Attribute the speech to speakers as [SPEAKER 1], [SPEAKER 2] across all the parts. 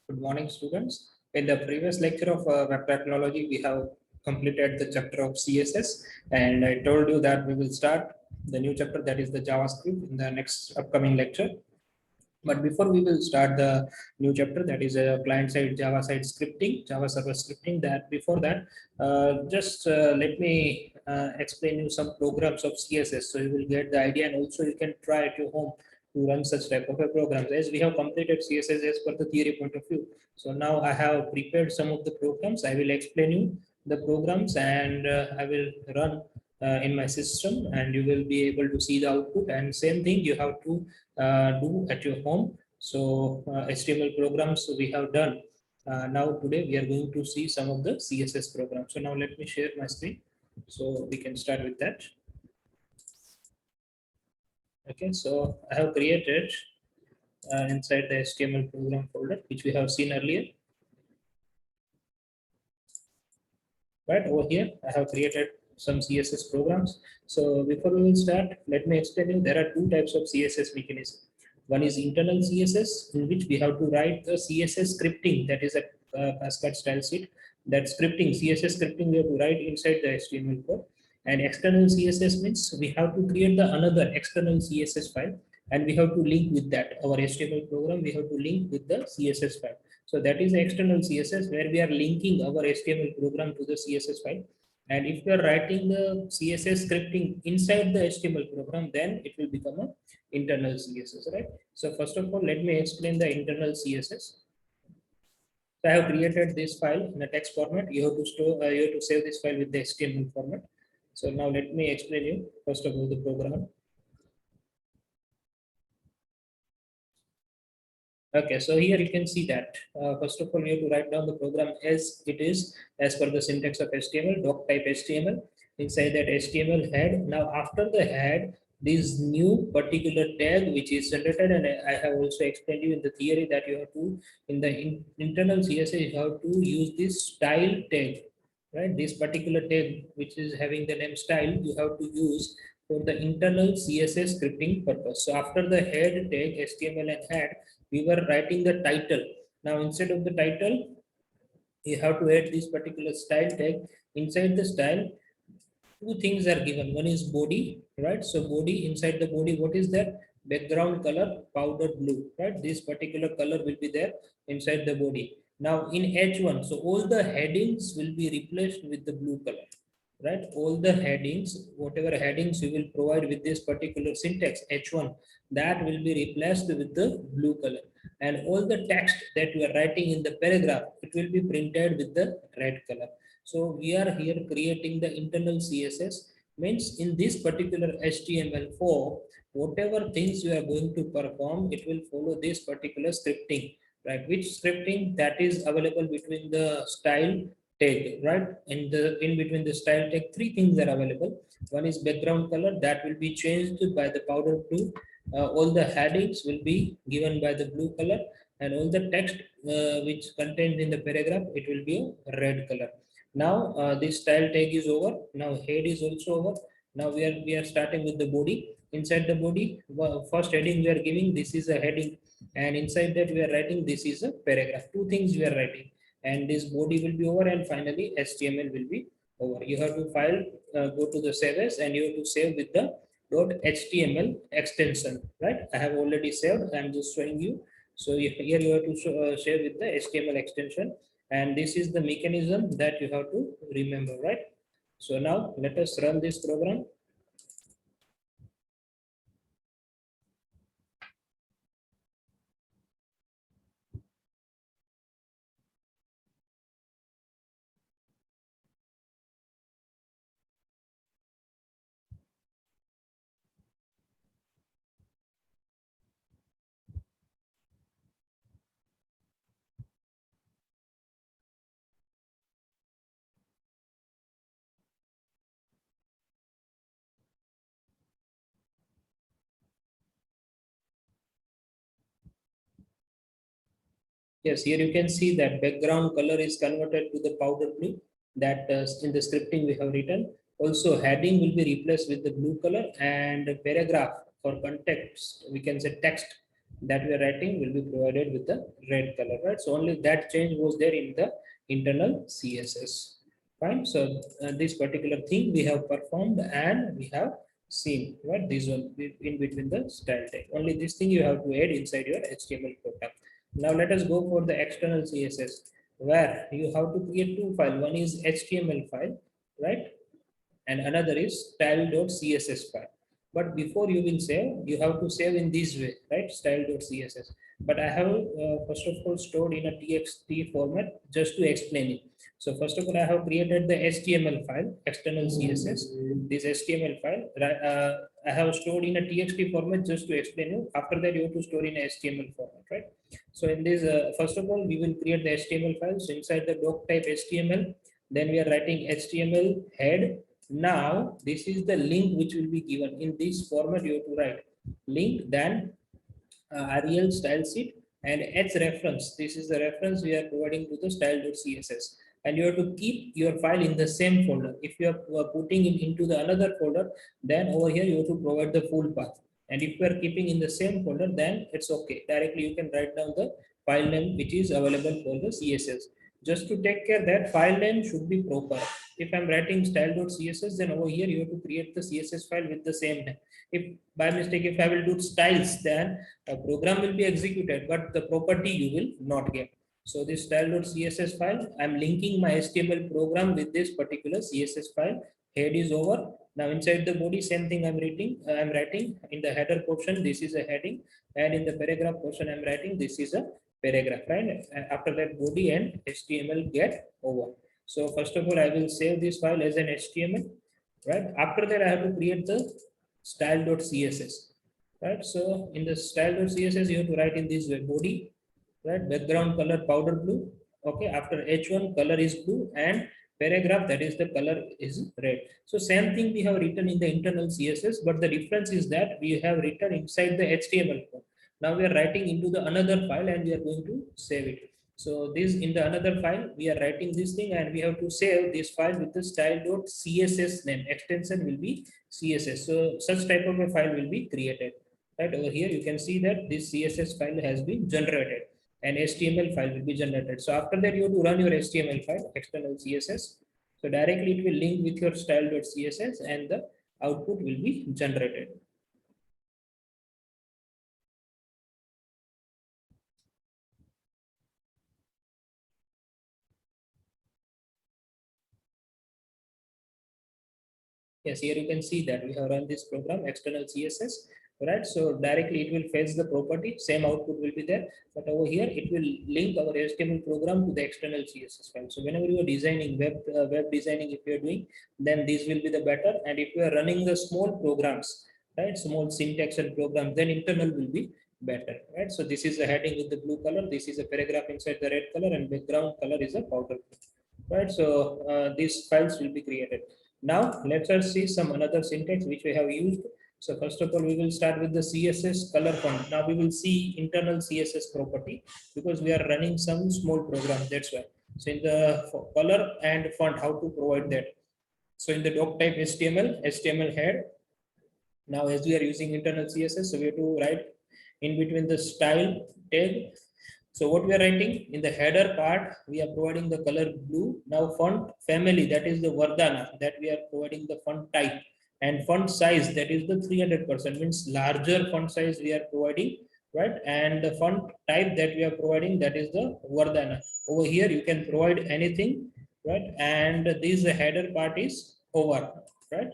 [SPEAKER 1] Good morning, students. In the previous lecture of web technology, we have completed the chapter of CSS, and I told you that we will start the new chapter, that is the JavaScript, in the next upcoming lecture. But before we will start the new chapter, that is a client-side Java side scripting, Java server scripting. That before that, just let me explain you some programs of CSS, so you will get the idea, and also you can try at your home to run such type of a programs. As we have completed CSS as per the theory point of view, so now I have prepared some of the programs. I will explain you the programs, and I will run in my system, and you will be able to see the output. And same thing you have to do at your home. So HTML programs we have done. Now today we are going to see some of the CSS programs. So now let me share my screen so we can start with that. Okay, so I have created inside the HTML program folder, which we have seen earlier. Right over here, I have created some CSS programs. So before we will start, let me explain you there are two types of CSS mechanism. One is internal CSS, in which we have to write the CSS scripting, that is a Cascade style sheet. That scripting, CSS scripting, we have to write inside the HTML code. And external CSS means we have to create the another external CSS file, and we have to link with that. Our HTML program, we have to link with the CSS file. So that is the external CSS, where we are linking our HTML program to the CSS file. And if we are writing the CSS scripting inside the HTML program, then it will become a internal CSS, right? So first of all, let me explain the internal CSS. So I have created this file in a text format. You have to store, you have to save this file with the HTML format. So now let me explain you first of all the program. Okay, so here you can see that first of all, you have to write down the program as it is, as per the syntax of HTML, doc type HTML. Inside that HTML head, now after the head, this new particular tag which is generated, and I have also explained you in the theory that you have to, in the internal CSS, you have to use this style tag, right? This particular tag which is having the name style, you have to use for the internal CSS scripting purpose. So after the head tag, HTML and head, we were writing the title. Now instead of the title, you have to add this particular style tag. Inside the style, two things are given. One is body, right? So body, inside the body, what is that? Background color powder blue, right? This particular color will be there inside the body. Now in H1, so all the headings will be replaced with the blue color, right? All the headings, whatever headings you will provide with this particular syntax H1, that will be replaced with the blue color. And all the text that you are writing in the paragraph, it will be printed with the red color. So we are here creating the internal CSS, means in this particular HTML4, whatever things you are going to perform, it will follow this particular scripting, right? Which scripting? That is available between the style tag, right? And the in between the style tag, three things are available. One is background color, that will be changed by the powder blue. All the headings will be given by the blue color, and all the text which contained in the paragraph, it will be a red color. Now this style tag is over. Now head is also over. Now we are starting with the body. Inside the body, first heading we are giving, this is a heading, and inside that we are writing, this is a paragraph. Two things we are writing, and this body will be over, and finally HTML will be over. You have to file, go to the save as, and you have to save with the .html extension, right? I have already saved. I'm just showing you. So here you have to share with the HTML extension, and this is the mechanism that you have to remember, right? So now let us run this program. Yes, here you can see that background color is converted to the powder blue, that in the scripting we have written. Also heading will be replaced with the blue color, and paragraph for context, we can say text, that we are writing will be provided with the red color, right? So only that change was there in the internal CSS. Fine. So this particular thing we have performed and we have seen, right? This one in between the style tag. Only this thing you have to add inside your HTML program. Now let us go for the external CSS, where you have to create two files. One is HTML file, right? And another is style.css file. But before you will save, you have to save in this way, right? Style.css. But I have first of all stored in a txt format just to explain it. So first of all, I have created the HTML file, external CSS. This HTML file, I have stored in a txt format just to explain you. After that, you have to store in a HTML format, right? So in this, first of all, we will create the HTML file. So inside the doc type HTML, then we are writing HTML head. Now, this is the link which will be given in this format. You have to write link, then REL style sheet and H reference. This is the reference we are providing to the style.css. And you have to keep your file in the same folder. If you are putting it into the another folder, then over here you have to provide the full path. And if you are keeping in the same folder, then it's okay. Directly you can write down the file name which is available for the CSS. Just to take care that file name should be proper. If I'm writing style.css, then over here you have to create the CSS file with the same name. If by mistake, if I will do styles, then a program will be executed, but the property you will not get. So this style.css file, I'm linking my HTML program with this particular CSS file. Head is over. Now inside the body, same thing I'm writing. In the header portion, this is a heading, and in the paragraph portion, I'm writing this is a paragraph, right? After that, body and HTML get over. So first of all, I will save this file as an HTML, right? After that, I have to create the style.css, right? So in the style.css, you have to write in this way: body, right? Background color powder blue. Okay. After H1, color is blue, and paragraph, that is the color is red. So same thing we have written in the internal CSS, but the difference is that we have written inside the HTML code. Now we are writing into the another file and we are going to save it. So this in the another file, we are writing this thing and we have to save this file with the style.css name. Extension will be CSS. So such type of a file will be created. Right over here, you can see that this CSS file has been generated and HTML file will be generated. So after that, you have to run your HTML file, external CSS. So directly it will link with your style.css and the output will be generated. Yes, here you can see that we have run this program, external CSS, right? So directly it will fetch the property, same output will be there, but over here it will link our HTML program to the external CSS file. So whenever you are designing web designing, if you are doing, then this will be the better. And if you are running the small programs, right, small syntax and programs, then internal will be better, right? So this is the heading with the blue color, this is a paragraph inside the red color, and background color is a powder blue, right? So these files will be created. Now let us see some another syntax which we have used. So first of all, we will start with the CSS color font. Now we will see internal CSS property because we are running some small program. That's why. So in the color and font, how to provide that. So in the doc type HTML head. Now as we are using internal CSS, so we have to write in between the style tag. So what we are writing in the header part, we are providing the color blue. Now font family, that is the Vardhana, that we are providing the font type, and font size, that is the 300%, means larger font size we are providing, right? And the font type that we are providing, that is the Vardhana. Over here you can provide anything, right? And this header part is over, right?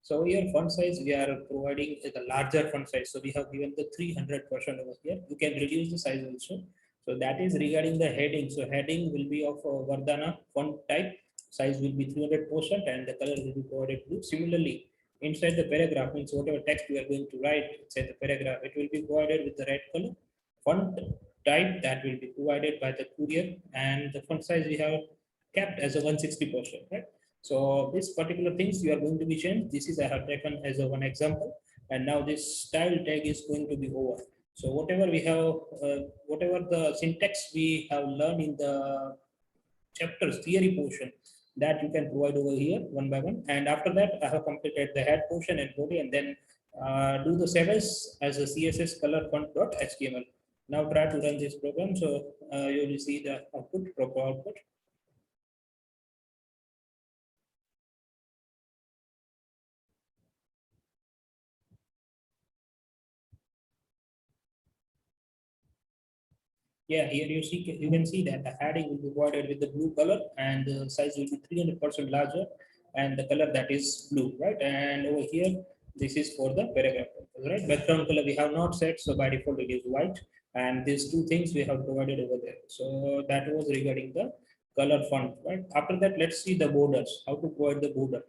[SPEAKER 1] So here font size, we are providing the larger font size. So we have given the 300% over here. You can reduce the size also. So that is regarding the heading. So heading will be of Vardhana font type. Size will be 300% and the color will be provided blue. Similarly, inside the paragraph, means whatever text we are going to write inside the paragraph, it will be provided with the red color. Font type, that will be provided by the courier, and the font size we have kept as a 160%, right? So this particular things you are going to be changed. This is I have taken as a one example, and now this style tag is going to be over. So whatever we have, whatever the syntax we have learned in the chapters theory portion, that you can provide over here one by one. And after that, I have completed the head portion and body, and then do the save as a CSS color font.html. Now try to run this program. So you will see the output, proper output. Yeah, here you can see that the heading will be provided with the blue color and the size will be 300% larger and the color that is blue, right? And over here, this is for the paragraph, right? Background color we have not set, so by default it is white. And these two things we have provided over there. So that was regarding the color font, right? After that, let's see the borders, how to provide the border.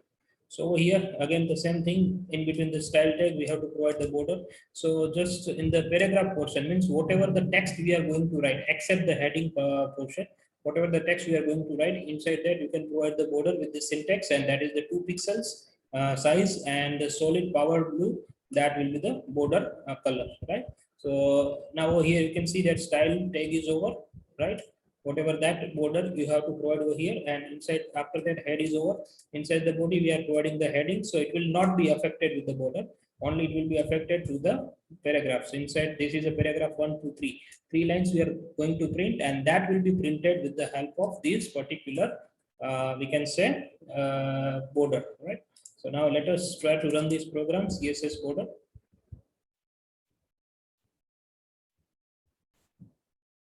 [SPEAKER 1] So here again the same thing, in between the style tag we have to provide the border. So just in the paragraph portion means whatever the text we are going to write except the heading portion, whatever the text we are going to write inside that you can provide the border with the syntax, and that is the 2 pixels size and the solid power blue, that will be the border color, right? So now over here you can see that style tag is over, right? Whatever that border you have to provide over here, and inside after that head is over, inside the body we are providing the heading, so it will not be affected with the border, only it will be affected to the paragraphs. Inside this is a paragraph 1 to 3, 3 lines we are going to print, and that will be printed with the help of this particular we can say border, right? So now let us try to run this program CSS border.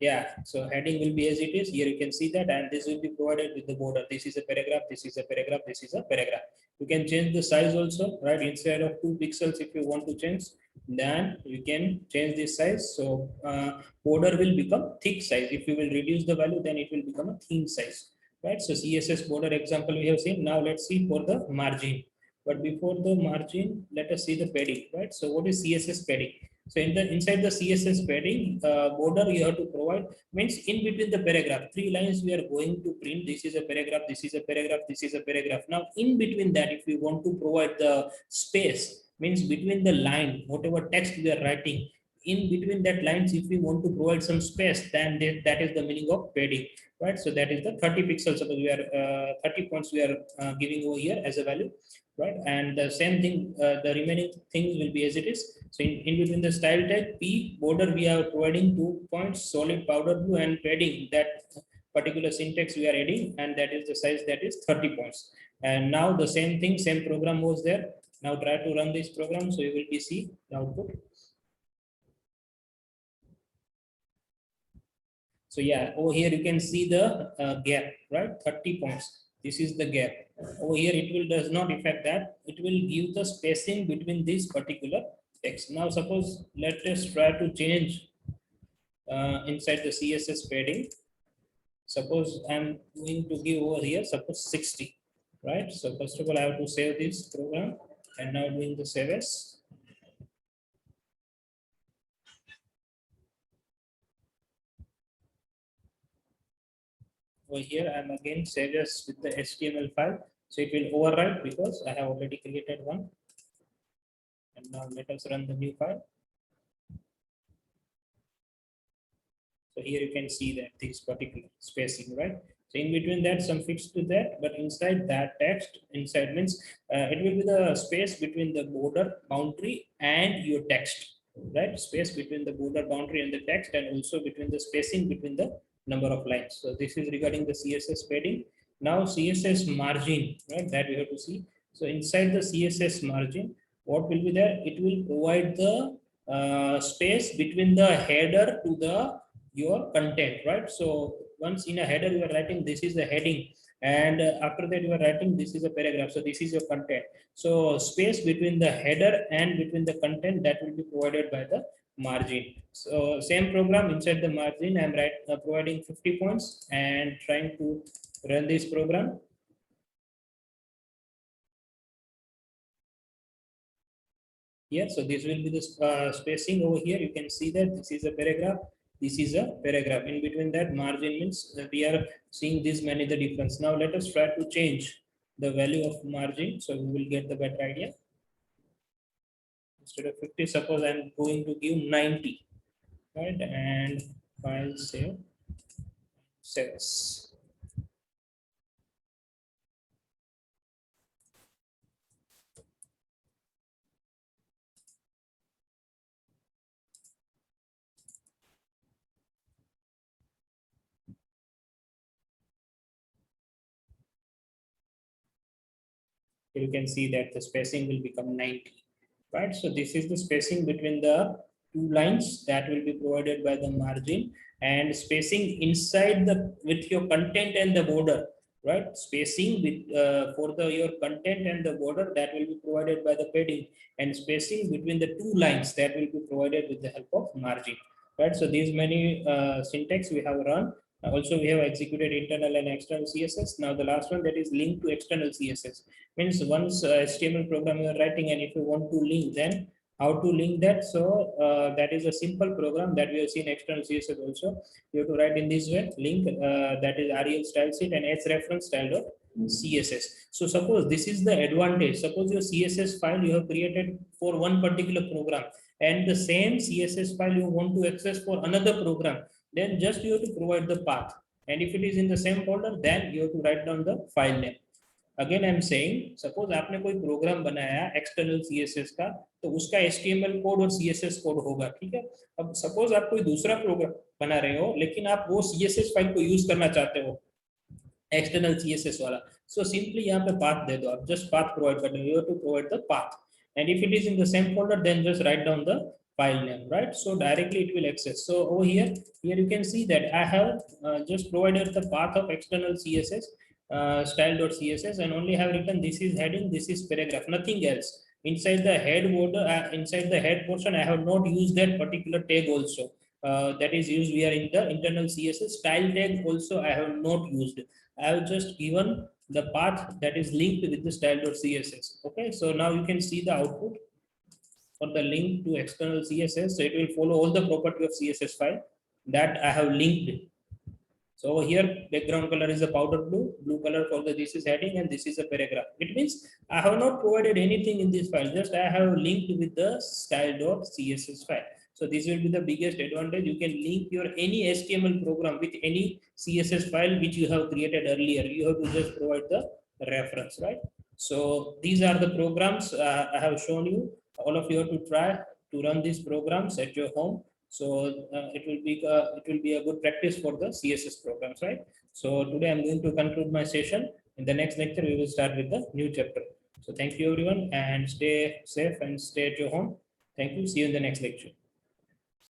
[SPEAKER 1] Yeah, so heading will be as it is. Here you can see that, and this will be provided with the border. This is a paragraph, this is a paragraph, this is a paragraph. You can change the size also, right? Instead of 2 pixels, if you want to change, then you can change this size. So border will become thick size. If you will reduce the value, then it will become a thin size, right? So CSS border example we have seen. Now let's see for the margin. But before the margin, let us see the padding, right? So what is CSS padding? So in the inside the CSS padding border you have to provide, means in between the paragraph, 3 lines we are going to print. This is a paragraph, this is a paragraph, this is a paragraph. Now in between that, if we want to provide the space, means between the line, whatever text we are writing, in between that lines, if we want to provide some space, then that is the meaning of padding, right? So that is the 30 pixels. Suppose we are 30 points we are giving over here as a value, right? And the same thing, the remaining things will be as it is. So in between the style tag P border, we are providing 2 points, solid powder blue, and padding, that particular syntax we are adding, and that is the size, that is 30 points. And now the same thing, same program was there. Now try to run this program, so you will be see the output. So yeah, over here you can see the gap, right? 30 points. This is the gap. Over here it will does not affect that. It will give the spacing between this particular text. Now suppose let us try to change inside the CSS padding. Suppose I'm going to give over here, suppose 60, right? So first of all, I have to save this program, and now doing the save as. Over here, I'm again save as with the HTML file. So it will overwrite because I have already created one. And now let us run the new file. So here you can see that this particular spacing, right? So in between that, some fix to that, but inside that text, inside means it will be the space between the border boundary and your text, right? Space between the border boundary and the text, and also between the spacing between the number of lines. So this is regarding the CSS padding. Now CSS margin, right? That we have to see. So inside the CSS margin, what will be there? It will provide the space between the header to the your content, right? So once in a header you are writing this is the heading, and after that you are writing this is a paragraph, so this is your content. So space between the header and between the content, that will be provided by the margin. So same program, inside the margin I'm providing 50 points and trying to run this program. Here, so this will be the spacing over here. You can see that this is a paragraph, this is a paragraph. In between that, margin means we are seeing this many the difference. Now let us try to change the value of margin, so we will get the better idea. Instead of 50, suppose I'm going to give 90, right? And file save, saves. you can see that the spacing will become 90, right? So this is the spacing between the two lines that will be provided by the margin, and spacing inside the with your content and the border, right? Spacing with for the your content and the border that will be provided by the padding, and spacing between the two lines that will be provided with the help of margin, right? So these many syntax we have run. Also, we have executed internal and external CSS. Now the last one, that is linked to external CSS. Means once HTML program you are writing, and if you want to link, then how to link that? So that is a simple program that we have seen external CSS also. You have to write in this way: link that is rel style sheet and h reference style dot CSS. So suppose this is the advantage. Suppose your CSS file you have created for one particular program, and the same CSS file you want to access for another program, then just you have to provide the path. And if it is in the same folder, then you have to write down the file name. Again I am saying, suppose आपने कोई programme बनाया external CSS का, तो उसका HTML code और CSS code होगा, ठीक है। अब सपोज आप कोई दूसरा प्रोग्राम बना रहे हो, लेकिन आप वो सीएसएस फाइल को यूज करना चाहते हो, एक्सटर्नल सीएसएस वाला, सो सिंपली यहाँ पे पाथ दे दो, आप जस्ट पाथ प्रोवाइड कर दो, you have to provide the path, and if it is in the same folder then just write down the file name, right? So directly it will access. So over here you can see that I have just provided the path of external CSS style.css, and only have written this is heading, this is paragraph, nothing else. Inside the head border, inside the head portion, I have not used that particular tag also. That is used here in the internal CSS. Style tag also I have not used. I have just given the path that is linked with the style.css. Okay, so now you can see the output for the link to external CSS. So it will follow all the property of CSS file that I have linked. So over here, background color is a powder blue, blue color for the this is heading, and this is a paragraph. It means I have not provided anything in this file, just I have linked with the style.css file. So this will be the biggest advantage. You can link your any HTML program with any CSS file which you have created earlier. You have to just provide the reference, right? So these are the programs I have shown you. All of you have to try to run these programs at your home. So it will be a good practice for the CSS programs, right? So today I'm going to conclude my session. In the next lecture, we will start with the new chapter. So thank you everyone, and stay safe and stay at your home. Thank you. See you in the next lecture.